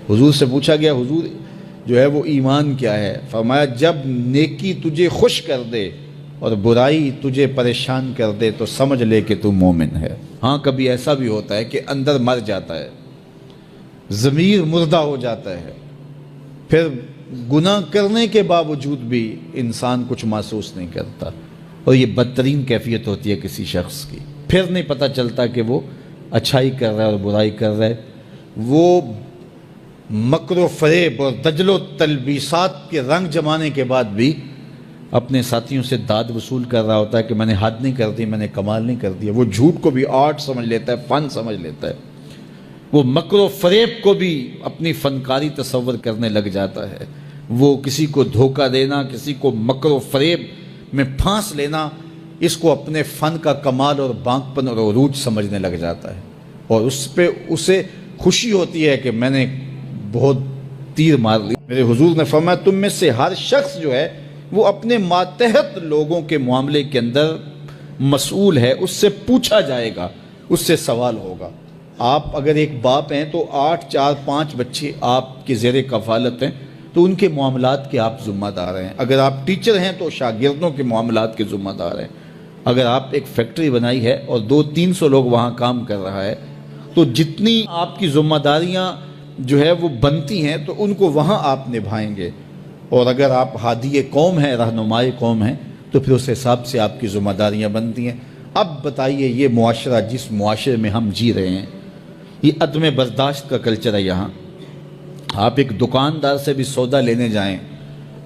حضور سے پوچھا گیا حضور جو ہے وہ ایمان کیا ہے؟ فرمایا جب نیکی تجھے خوش کر دے اور برائی تجھے پریشان کر دے تو سمجھ لے کہ تو مومن ہے۔ ہاں کبھی ایسا بھی ہوتا ہے کہ اندر مر جاتا ہے، ضمیر مردہ ہو جاتا ہے، پھر گناہ کرنے کے باوجود بھی انسان کچھ محسوس نہیں کرتا، اور یہ بدترین کیفیت ہوتی ہے کسی شخص کی۔ پھر نہیں پتہ چلتا کہ وہ اچھائی کر رہا ہے اور برائی کر رہا ہے۔ وہ مکر و فریب اور دجل و تلبیسات کے رنگ جمانے کے بعد بھی اپنے ساتھیوں سے داد وصول کر رہا ہوتا ہے کہ میں نے حد نہیں کر دی، میں نے کمال نہیں کر دیا۔ وہ جھوٹ کو بھی آرٹ سمجھ لیتا ہے، فن سمجھ لیتا ہے، وہ مکر و فریب کو بھی اپنی فنکاری تصور کرنے لگ جاتا ہے۔ وہ کسی کو دھوکہ دینا، کسی کو مکر و فریب میں پھانس لینا، اس کو اپنے فن کا کمال اور بانکپن اور عروج سمجھنے لگ جاتا ہے، اور اس پہ اسے خوشی ہوتی ہے کہ میں نے بہت تیر مار لی۔ میرے حضور نے فرمایا تم میں سے ہر شخص جو ہے وہ اپنے ماتحت لوگوں کے معاملے کے اندر مسئول ہے، اس سے پوچھا جائے گا، اس سے سوال ہوگا۔ آپ اگر ایک باپ ہیں تو 8 4 5 بچے آپ کے زیر کفالت ہیں، تو ان کے معاملات کے آپ ذمہ دار ہیں۔ اگر آپ ٹیچر ہیں تو شاگردوں کے معاملات کے ذمہ دار ہیں۔ اگر آپ ایک فیکٹری بنائی ہے اور 200-300 لوگ وہاں کام کر رہا ہے، تو جتنی آپ کی ذمہ داریاں جو ہے وہ بنتی ہیں تو ان کو وہاں آپ نبھائیں گے۔ اور اگر آپ ہادی قوم ہیں، رہنمائی قوم ہیں، تو پھر اس حساب سے آپ کی ذمہ داریاں بنتی ہیں۔ اب بتائیے یہ معاشرہ جس معاشرے میں ہم جی رہے ہیں، یہ عدم برداشت کا کلچر ہے۔ یہاں آپ ایک دکاندار سے بھی سودا لینے جائیں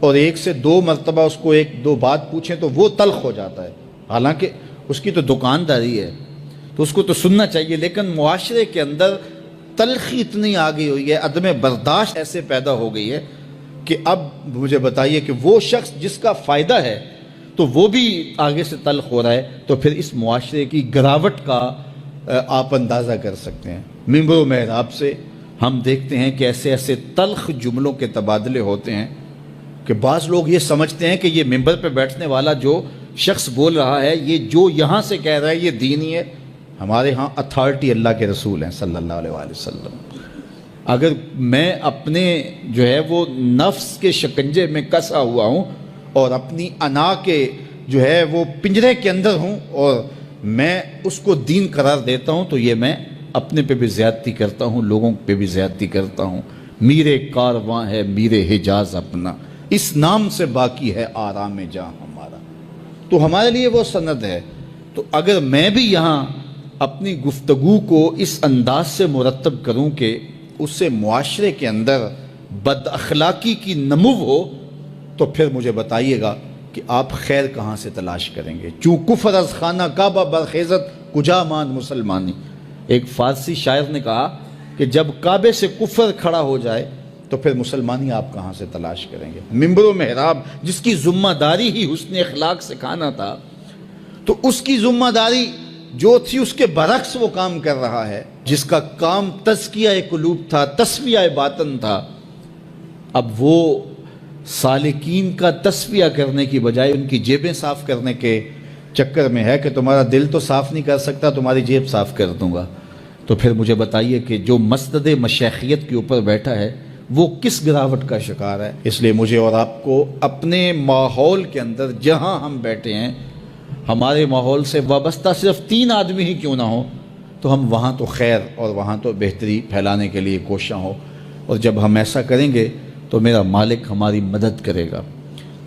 اور 1 سے 2 مرتبہ اس کو 1-2 بات پوچھیں تو وہ تلخ ہو جاتا ہے، حالانکہ اس کی تو دکانداری ہے تو اس کو تو سننا چاہیے، لیکن معاشرے کے اندر تلخی اتنی آ گئی ہوئی ہے، عدم برداشت ایسے پیدا ہو گئی ہے کہ اب مجھے بتائیے کہ وہ شخص جس کا فائدہ ہے تو وہ بھی آگے سے تلخ ہو رہا ہے، تو پھر اس معاشرے کی گراوٹ کا آپ اندازہ کر سکتے ہیں۔ ممبر و محراب سے ہم دیکھتے ہیں کہ ایسے ایسے تلخ جملوں کے تبادلے ہوتے ہیں کہ بعض لوگ یہ سمجھتے ہیں کہ یہ ممبر پہ بیٹھنے والا جو شخص بول رہا ہے، یہ جو یہاں سے کہہ رہا ہے یہ دینی ہے۔ ہمارے ہاں اتھارٹی اللہ کے رسول ہیں صلی اللہ علیہ وآلہ وسلم۔ اگر میں اپنے جو ہے وہ نفس کے شکنجے میں کسا ہوا ہوں اور اپنی انا کے جو ہے وہ پنجرے کے اندر ہوں اور میں اس کو دین قرار دیتا ہوں، تو یہ میں اپنے پہ بھی زیادتی کرتا ہوں، لوگوں پہ بھی زیادتی کرتا ہوں۔ میرے کارواں ہے میرے حجاز اپنا، اس نام سے باقی ہے آرام جاں ہمارا۔ تو ہمارے لیے وہ سند ہے۔ تو اگر میں بھی یہاں اپنی گفتگو کو اس انداز سے مرتب کروں کہ اس سے معاشرے کے اندر بد اخلاقی کی نمو ہو، تو پھر مجھے بتائیے گا کہ آپ خیر کہاں سے تلاش کریں گے؟ چوں کفر از خانہ کعبہ برخیزت کجا ماند مسلمانی۔ ایک فارسی شاعر نے کہا کہ جب کعبے سے کفر کھڑا ہو جائے تو پھر مسلمانی آپ کہاں سے تلاش کریں گے؟ ممبر و محراب جس کی ذمہ داری ہی حسن اخلاق سکھانا تھا، تو اس کی ذمہ داری جو تھی اس کے برعکس وہ کام کر رہا ہے۔ جس کا کام تزکیہ قلوب تھا، تصفیہ باطن تھا، اب وہ سالکین کا تصفیہ کرنے کی بجائے ان کی جیبیں صاف کرنے کے چکر میں ہے کہ تمہارا دل تو صاف نہیں کر سکتا، تمہاری جیب صاف کر دوں گا۔ تو پھر مجھے بتائیے کہ جو مسند مشیخیت کے اوپر بیٹھا ہے وہ کس گراوٹ کا شکار ہے؟ اس لیے مجھے اور آپ کو اپنے ماحول کے اندر جہاں ہم بیٹھے ہیں، ہمارے ماحول سے وابستہ صرف 3 آدمی ہی کیوں نہ ہو، تو ہم وہاں تو خیر اور وہاں تو بہتری پھیلانے کے لیے کوشاں ہو، اور جب ہم ایسا کریں گے تو میرا مالک ہماری مدد کرے گا۔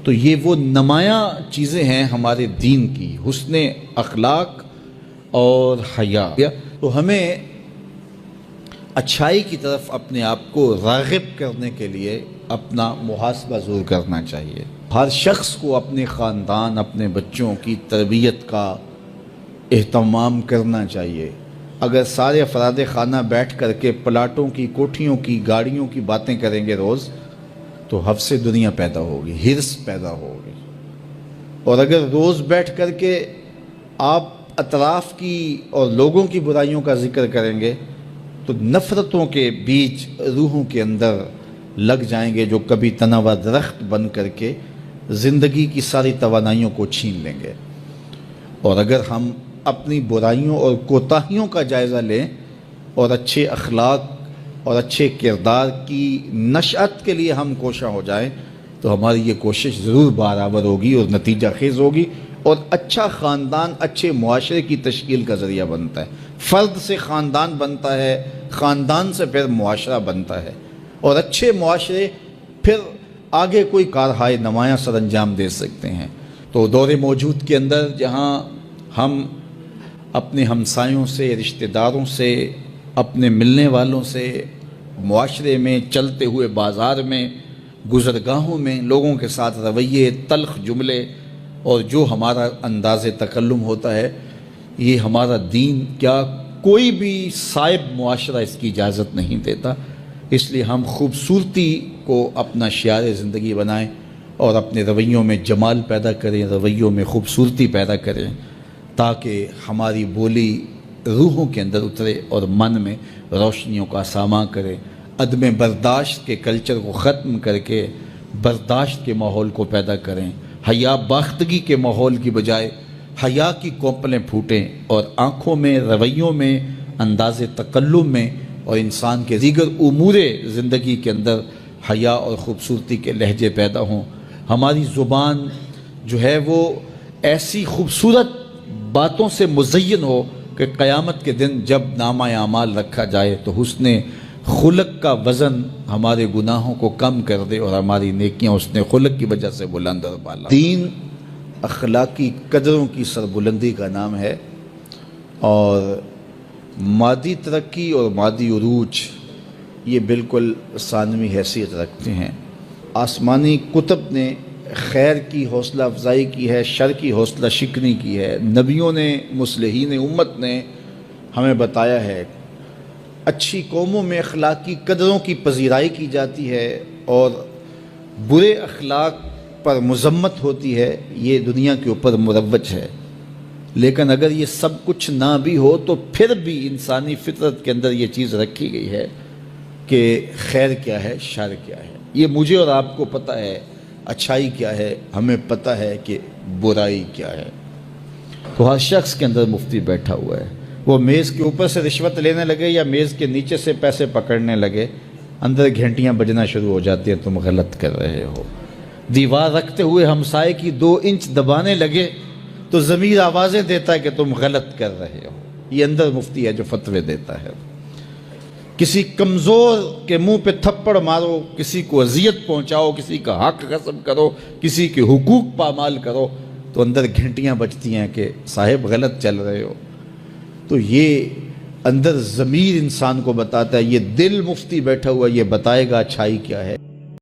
تو یہ وہ نمایاں چیزیں ہیں ہمارے دین کی، حسن اخلاق اور حیا۔ تو ہمیں اچھائی کی طرف اپنے آپ کو راغب کرنے کے لیے اپنا محاسبہ ضرور کرنا چاہیے۔ ہر شخص کو اپنے خاندان، اپنے بچوں کی تربیت کا اہتمام کرنا چاہیے۔ اگر سارے افراد خانہ بیٹھ کر کے پلاٹوں کی، کوٹھیوں کی، گاڑیوں کی باتیں کریں گے روز، تو حفظ دنیا پیدا ہوگی، ہرس پیدا ہوگی۔ اور اگر روز بیٹھ کر کے آپ اطراف کی اور لوگوں کی برائیوں کا ذکر کریں گے تو نفرتوں کے بیج روحوں کے اندر لگ جائیں گے، جو کبھی تناوا درخت بن کر کے زندگی کی ساری توانائیوں کو چھین لیں گے۔ اور اگر ہم اپنی برائیوں اور کوتاہیوں کا جائزہ لیں اور اچھے اخلاق اور اچھے کردار کی نشأت کے لیے ہم کوشاں ہو جائیں تو ہماری یہ کوشش ضرور برابر ہوگی اور نتیجہ خیز ہوگی، اور اچھا خاندان اچھے معاشرے کی تشکیل کا ذریعہ بنتا ہے۔ فرد سے خاندان بنتا ہے، خاندان سے پھر معاشرہ بنتا ہے، اور اچھے معاشرے پھر آگے کوئی کارہائے نمایاں سر انجام دے سکتے ہیں۔ تو دور موجود کے اندر جہاں ہم اپنے ہمسایوں سے، رشتہ داروں سے، اپنے ملنے والوں سے، معاشرے میں، چلتے ہوئے بازار میں، گزرگاہوں میں لوگوں کے ساتھ رویے، تلخ جملے اور جو ہمارا انداز تکلم ہوتا ہے، یہ ہمارا دین کیا کوئی بھی صائب معاشرہ اس کی اجازت نہیں دیتا۔ اس لیے ہم خوبصورتی کو اپنا شعار زندگی بنائیں اور اپنے رویوں میں جمال پیدا کریں، رویوں میں خوبصورتی پیدا کریں، تاکہ ہماری بولی روحوں کے اندر اترے اور من میں روشنیوں کا ساماں کرے۔ عدم برداشت کے کلچر کو ختم کر کے برداشت کے ماحول کو پیدا کریں، حیا باختگی کے ماحول کی بجائے حیا کی کوپلیں پھوٹیں، اور آنکھوں میں، رویوں میں، انداز تکلم میں اور انسان کے دیگر امور زندگی کے اندر حیا اور خوبصورتی کے لہجے پیدا ہوں۔ ہماری زبان جو ہے وہ ایسی خوبصورت باتوں سے مزین ہو کہ قیامت کے دن جب نامہ اعمال رکھا جائے تو حسن خلق کا وزن ہمارے گناہوں کو کم کر دے اور ہماری نیکیاں حسن خلق کی وجہ سے بلند اور بالا۔ دین اخلاقی قدروں کی سربلندی کا نام ہے، اور مادی ترقی اور مادی عروج یہ بالکل ثانوی حیثیت رکھتے ہیں۔ آسمانی کتب نے خیر کی حوصلہ افزائی کی ہے، شر کی حوصلہ شکنی کی ہے۔ نبیوں نے، مصلحین امت نے ہمیں بتایا ہے اچھی قوموں میں اخلاقی قدروں کی پذیرائی کی جاتی ہے اور برے اخلاق پر مذمت ہوتی ہے، یہ دنیا کے اوپر مروج ہے۔ لیکن اگر یہ سب کچھ نہ بھی ہو تو پھر بھی انسانی فطرت کے اندر یہ چیز رکھی گئی ہے کہ خیر کیا ہے، شر کیا ہے۔ یہ مجھے اور آپ کو پتہ ہے اچھائی کیا ہے، ہمیں پتہ ہے کہ برائی کیا ہے۔ تو ہر شخص کے اندر مفتی بیٹھا ہوا ہے، وہ میز کے اوپر سے رشوت لینے لگے یا میز کے نیچے سے پیسے پکڑنے لگے، اندر گھنٹیاں بجنا شروع ہو جاتی ہیں، تم غلط کر رہے ہو۔ دیوار رکھتے ہوئے ہمسائے کی 2 انچ دبانے لگے تو ضمیر آوازیں دیتا ہے کہ تم غلط کر رہے ہو۔ یہ اندر مفتی ہے جو فتوے دیتا ہے۔ کسی کمزور کے منہ پہ تھپڑ مارو، کسی کو اذیت پہنچاؤ، کسی کا حق غصب کرو، کسی کے حقوق پامال کرو تو اندر گھنٹیاں بجتی ہیں کہ صاحب غلط چل رہے ہو۔ تو یہ اندر ضمیر انسان کو بتاتا ہے، یہ دل مفتی بیٹھا ہوا یہ بتائے گا اچھائی کیا ہے۔